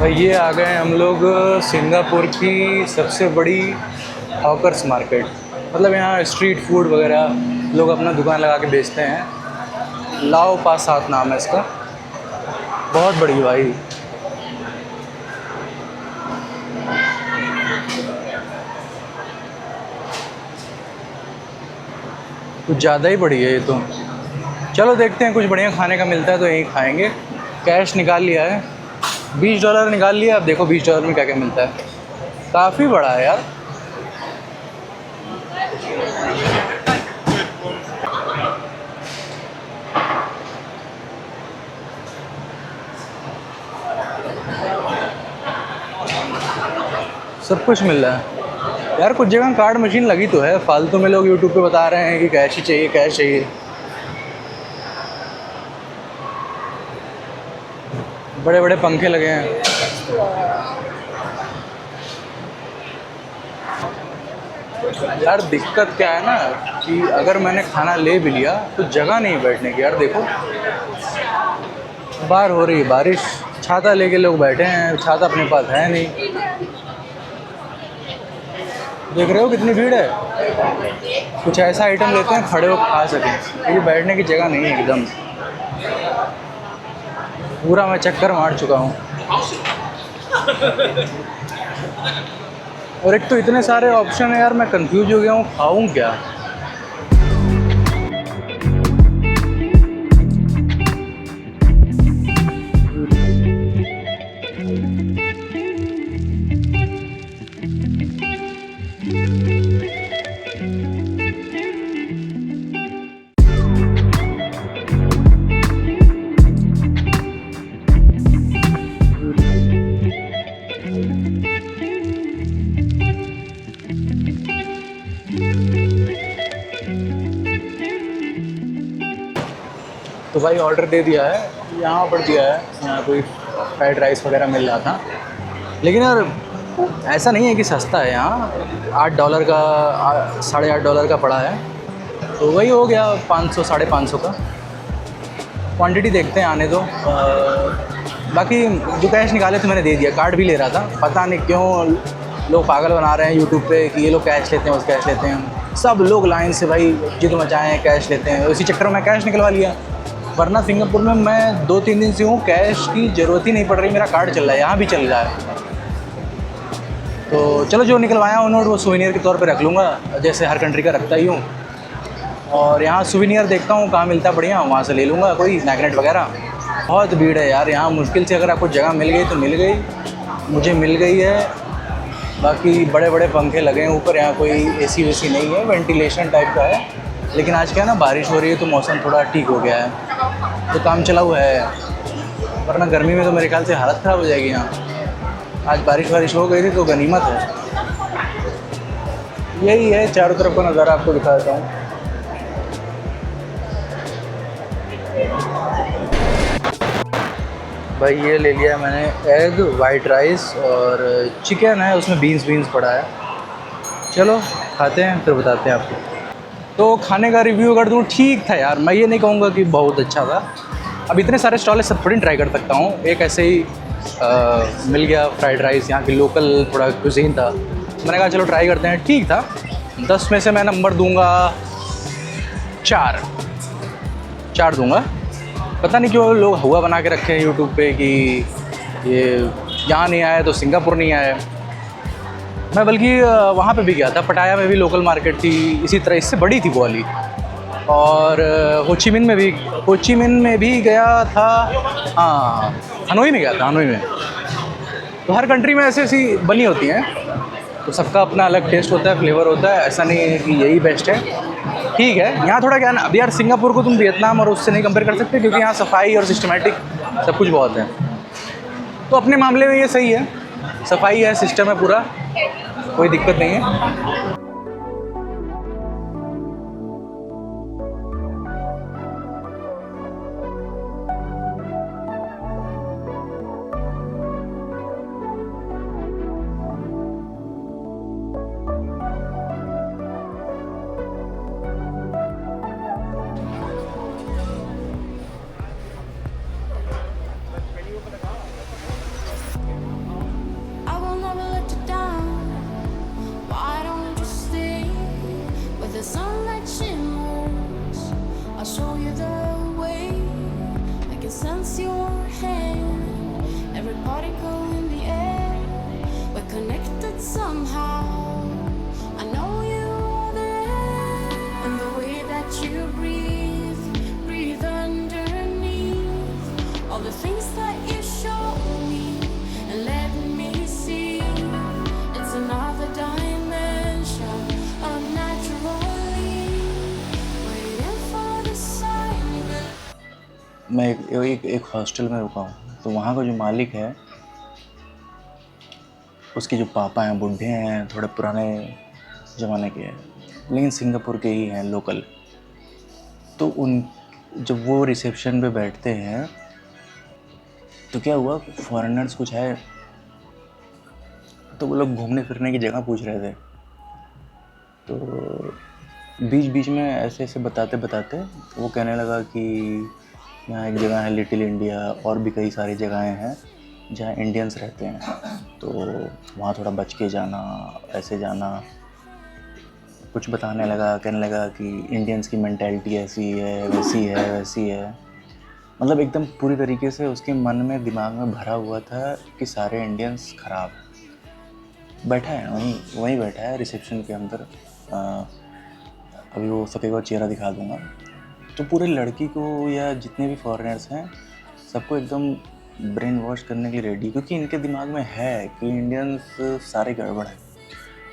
भाई ये आ गए हम लोग सिंगापुर की सबसे बड़ी हॉकर्स मार्केट। मतलब यहाँ स्ट्रीट फूड वगैरह लोग अपना दुकान लगा के बेचते हैं। लाओ पा सात नाम है इसका। बहुत बड़ी भाई। कुछ ज़्यादा ही बड़ी है ये तो। चलो देखते हैं, कुछ बढ़िया खाने का मिलता है तो यहीं खाएंगे। कैश निकाल लिया है, $20 निकाल लिया। अब देखो $20 में क्या क्या मिलता है। काफ़ी बड़ा है यार। सब कुछ मिल रहा है यार। कुछ जगह कार्ड मशीन लगी तो है, फालतू में लोग यूट्यूब पे बता रहे हैं कि कैश ही चाहिए, कैश चाहिए। बड़े बड़े पंखे लगे हैं। यार दिक्कत क्या है ना कि अगर मैंने खाना ले भी लिया तो जगह नहीं बैठने की। यार देखो, बाहर हो रही है बारिश, छाता लेके लोग बैठे हैं, छाता अपने पास है नहीं। देख रहे हो कितनी भीड़ है। कुछ ऐसा आइटम लेते हैं खड़े हो खा सकें, क्योंकि बैठने की जगह नहीं है एकदम। पूरा मैं चक्कर मार चुका हूँ। और एक तो इतने सारे ऑप्शन है यार, मैं कंफ्यूज हो गया हूँ खाऊं क्या। तो भाई ऑर्डर दे दिया है, यहाँ पर दिया है। यहाँ कोई फ्राइड राइस वगैरह मिल रहा था, लेकिन यार ऐसा नहीं है कि सस्ता है। यहाँ $8 का, $8.5 का पड़ा है। तो वही हो गया 500 550 का। क्वांटिटी देखते हैं, आने दो। बाकी जो कैश निकाले थे मैंने दे दिया। कार्ड भी ले रहा था, पता नहीं क्यों लोग पागल बना रहे हैं यूट्यूब पे कि ये लोग कैश लेते हैं, उस कैश लेते हैं। सब लोग लाइन से भाई जिद मचाए हैं, कैश लेते हैं। उसी चक्कर में कैश निकलवा लिया। वरना सिंगापुर में मैं 2-3 दिन से हूँ, कैश की ज़रूरत ही नहीं पड़ रही। मेरा कार्ड चल रहा है, यहाँ भी चल रहा है। तो चलो जो निकलवाया हूँ नोट वो सुवेनियर के तौर पे रख लूँगा, जैसे हर कंट्री का रखता ही हूँ। और यहाँ सुवेनियर देखता हूँ कहाँ मिलता है बढ़िया, वहाँ से ले लूँगा कोई मैग्नेट वगैरह। बहुत भीड़ है यार यहाँ, मुश्किल से अगर आपको जगह मिल गई तो मिल गई। मुझे मिल गई है। बाकी बड़े बड़े पंखे लगे हैं ऊपर, यहाँ कोई एसी वेसी नहीं है, वेंटिलेशन टाइप का है। लेकिन आज क्या है ना, बारिश हो रही है तो मौसम थोड़ा ठीक हो गया है, तो काम चला हुआ है। वरना गर्मी में तो मेरे ख्याल से हालत ख़राब हो जाएगी यहाँ। आज बारिश हो गई थी तो गनीमत है। यही है, चारों तरफ का नज़ारा आपको दिखा देता हूँ। भाई ये ले लिया मैंने एग, वाइट राइस और चिकन है, उसमें बीन्स पड़ा है। चलो खाते हैं फिर बताते हैं आपको। तो खाने का रिव्यू कर दूँ, ठीक था यार। मैं ये नहीं कहूँगा कि बहुत अच्छा था। अब इतने सारे स्टॉल है, सब थोड़ी ट्राई कर सकता हूँ। एक ऐसे ही मिल गया फ्राइड राइस, यहाँ की लोकल थोड़ा कुजीन था। मैंने कहा चलो ट्राई करते हैं, ठीक था। 10 में से मैं नंबर दूंगा 4 दूंगा। पता नहीं क्यों लोग हुआ बना के रखे हैं यूट्यूब पे कि ये यहाँ नहीं आया तो सिंगापुर नहीं आया। मैं बल्कि वहाँ पे भी गया था, पटाया में भी लोकल मार्केट थी इसी तरह, इससे बड़ी थी वो वाली। और होचिमिन में भी गया था। हाँ, हनोई में गया था, हनोई में। तो हर कंट्री में ऐसी ऐसी बनी होती हैं, तो सबका अपना अलग टेस्ट होता है, फ्लेवर होता है। ऐसा नहीं है कि यही बेस्ट है। ठीक है, यहाँ थोड़ा क्या ना, अब यार सिंगापुर को तुम वियतनाम और उससे नहीं कंपेयर कर सकते, क्योंकि यहाँ सफाई और सिस्टमेटिक सब कुछ बहुत है। तो अपने मामले में ये सही है, सफाई है, सिस्टम है पूरा, कोई दिक्कत नहीं है। मैं एक हॉस्टल में रुका हूँ, तो वहाँ का जो मालिक है, उसके जो पापा हैं बूढ़े हैं, थोड़े पुराने ज़माने के हैं, लेकिन सिंगापुर के ही हैं लोकल। तो उन जब वो रिसेप्शन पे बैठते हैं तो क्या हुआ, फॉरेनर्स कुछ है, तो वो लोग घूमने फिरने की जगह पूछ रहे थे। तो बीच बीच में ऐसे ऐसे बताते बताते वो कहने लगा कि यहाँ एक जगह है लिटिल इंडिया, और भी कई सारी जगहें हैं जहाँ इंडियंस रहते हैं, तो वहाँ थोड़ा बच के जाना, ऐसे जाना। कुछ बताने लगा, कहने लगा कि इंडियंस की मेंटालिटी ऐसी है, वैसी है, वैसी है। मतलब एकदम पूरी तरीके से उसके मन में, दिमाग में भरा हुआ था कि सारे इंडियंस ख़राब हैं। बैठा है वहीं बैठा है रिसेप्शन के अंदर। अभी वो सकेगा चेहरा दिखा दूँगा। तो पूरे लड़की को या जितने भी फॉरेनर्स हैं सबको एकदम ब्रेन वॉश करने के लिए रेडी, क्योंकि इनके दिमाग में है कि इंडियंस सारे गड़बड़ है।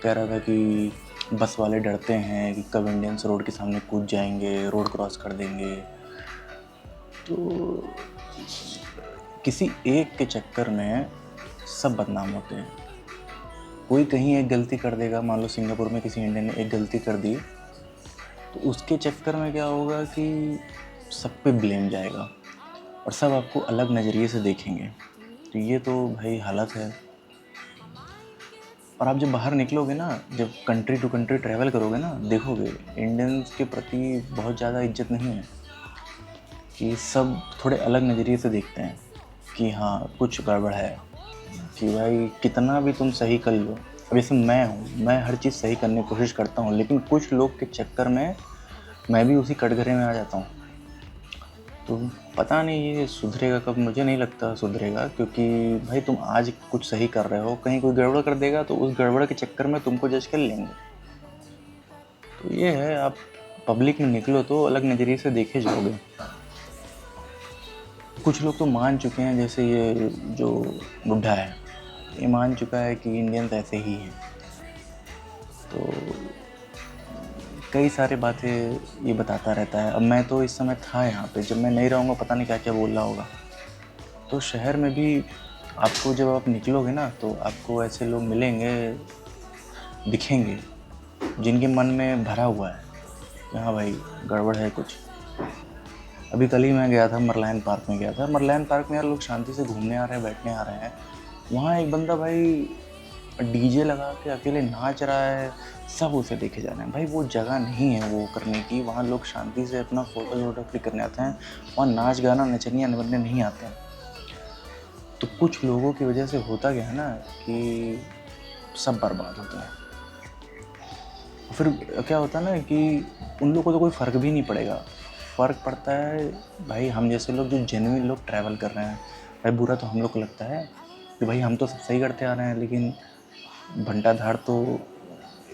कह रहा था कि बस वाले डरते हैं कि कब इंडियंस रोड के सामने कूद जाएंगे, रोड क्रॉस कर देंगे। तो किसी एक के चक्कर में सब बदनाम होते हैं। कोई कहीं एक गलती कर देगा, मान लो सिंगापुर में किसी इंडियन ने एक गलती कर दी, तो उसके चक्कर में क्या होगा कि सब पे ब्लेम जाएगा और सब आपको अलग नज़रिए से देखेंगे। तो ये तो भाई हालत है। और आप जब बाहर निकलोगे ना, जब कंट्री टू कंट्री ट्रैवल करोगे ना, देखोगे इंडियंस के प्रति बहुत ज़्यादा इज्जत नहीं है, कि सब थोड़े अलग नज़रिए से देखते हैं कि हाँ कुछ गड़बड़ है, कि भाई कितना भी तुम सही कर लो। अब जैसे मैं हूँ, मैं हर चीज़ सही करने की कोशिश करता हूँ, लेकिन कुछ लोग के चक्कर में मैं भी उसी कटघरे में आ जाता हूँ। तो पता नहीं ये सुधरेगा कब, मुझे नहीं लगता सुधरेगा, क्योंकि भाई तुम आज कुछ सही कर रहे हो, कहीं कोई गड़बड़ कर देगा तो उस गड़बड़ के चक्कर में तुमको जज कर लेंगे। तो ये है, आप पब्लिक में निकलो तो अलग नज़रिए से देखे जाओगे। कुछ लोग तो मान चुके हैं, जैसे ये जो बुढ़ा है, ये मान चुका है कि इंडियंस ऐसे ही हैं। तो कई सारे बातें ये बताता रहता है। अब मैं तो इस समय था यहाँ पे, जब मैं नहीं रहूँगा पता नहीं क्या क्या बोल रहा होगा। तो शहर में भी आपको जब आप निकलोगे ना, तो आपको ऐसे लोग मिलेंगे, दिखेंगे, जिनके मन में भरा हुआ है कि हाँ भाई गड़बड़ है कुछ। अभी कल ही मैं गया था, मरलायन पार्क में गया था। मरलायन पार्क में यार लोग शांति से घूमने आ रहे हैं, बैठने आ रहे हैं। वहाँ एक बंदा भाई डीजे लगा के अकेले नाच रहा है, सब उसे देखे जा रहे हैं। भाई वो जगह नहीं है वो करने की, वहाँ लोग शांति से अपना फ़ोटो वोटो क्लिक करने आते हैं, वहाँ नाच गाना नचनिया बनने नहीं आते हैं। तो कुछ लोगों की वजह से होता क्या है ना कि सब बर्बाद होता है। फिर क्या होता है ना कि उन लोगों को तो कोई फ़र्क भी नहीं पड़ेगा। फ़र्क पड़ता है भाई हम जैसे लोग, जो जेन्युइन लोग ट्रैवल कर रहे हैं। भाई बुरा तो हम लोग को लगता है कि भाई हम तो सब सही करते आ रहे हैं, लेकिन भंटाधार तो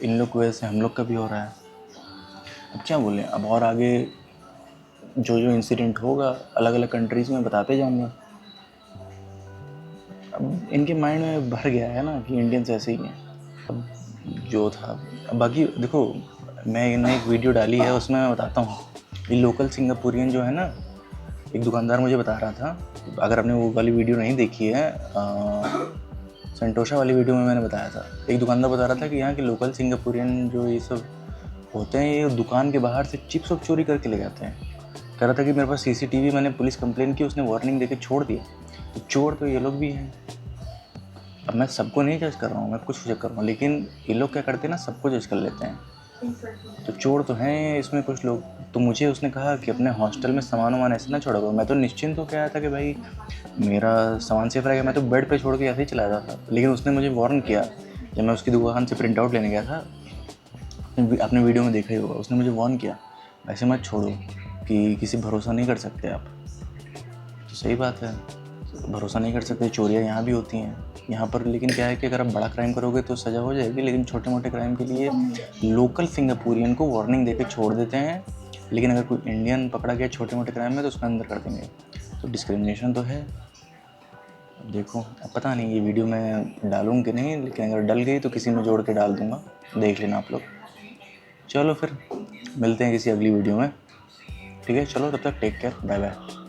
इन लोग की वजह से हम लोग का भी हो रहा है। अब क्या बोलें, अब और आगे जो जो इंसिडेंट होगा अलग अलग कंट्रीज़ में बताते जाएंगे। अब इनके माइंड में भर गया है ना कि इंडियंस ऐसे ही हैं। अब जो था, अब बाकी देखो, मैंने एक वीडियो डाली है, उसमें मैं बताता हूँ। ये लोकल सिंगापुरियन जो है ना, एक दुकानदार मुझे बता रहा था, अगर आपने वो वाली वीडियो नहीं देखी है, संतोषा वाली वीडियो में मैंने बताया था। एक दुकानदार बता रहा था कि यहाँ के लोकल सिंगापुरियन जो ये सब होते हैं, ये दुकान के बाहर से चिप्स सब चोरी करके ले जाते हैं। कह रहा था कि मेरे पास सीसीटीवी, मैंने पुलिस कंप्लेन की, उसने वार्निंग देके छोड़ दिया। तो चोर तो ये लोग भी हैं। अब मैं सबको नहीं जज कर रहा हूँ, मैं कुछ जज कर रहा हूँ, लेकिन ये लोग क्या करते हैं ना, सबको जज कर लेते हैं। तो चोर तो हैं इसमें कुछ लोग। तो मुझे उसने कहा कि अपने हॉस्टल में सामान वामान ऐसे ना छोड़ा करो। मैं तो निश्चिंत होकर आया था कि भाई मेरा सामान सेफ रहेगा, मैं तो बेड पे छोड़ के ऐसे ही चला जाता था। लेकिन उसने मुझे वार्न किया, जब मैं उसकी दुकान से प्रिंट आउट लेने गया था, आपने वीडियो में देखा ही होगा, उसने मुझे वार्न किया ऐसे मत छोड़ो, कि किसी भरोसा नहीं कर सकते आप। तो सही बात है, भरोसा नहीं कर सकते। चोरियाँ यहाँ भी होती हैं यहाँ पर, लेकिन क्या है कि अगर आप बड़ा क्राइम करोगे तो सज़ा हो जाएगी, लेकिन छोटे मोटे क्राइम के लिए लोकल सिंगापुरियन को वार्निंग देके छोड़ देते हैं। लेकिन अगर कोई इंडियन पकड़ा गया छोटे मोटे क्राइम में तो उसको अंदर कर देंगे। तो डिस्क्रिमिनेशन तो है। अब देखो, अब पता नहीं ये वीडियो मैं डालूँ कि नहीं, लेकिन अगर डल गई तो किसी में जोड़ के डाल दूँगा, देख लेना आप लोग। चलो फिर मिलते हैं किसी अगली वीडियो में, ठीक है? चलो तब तक टेक केयर, बाय बाय।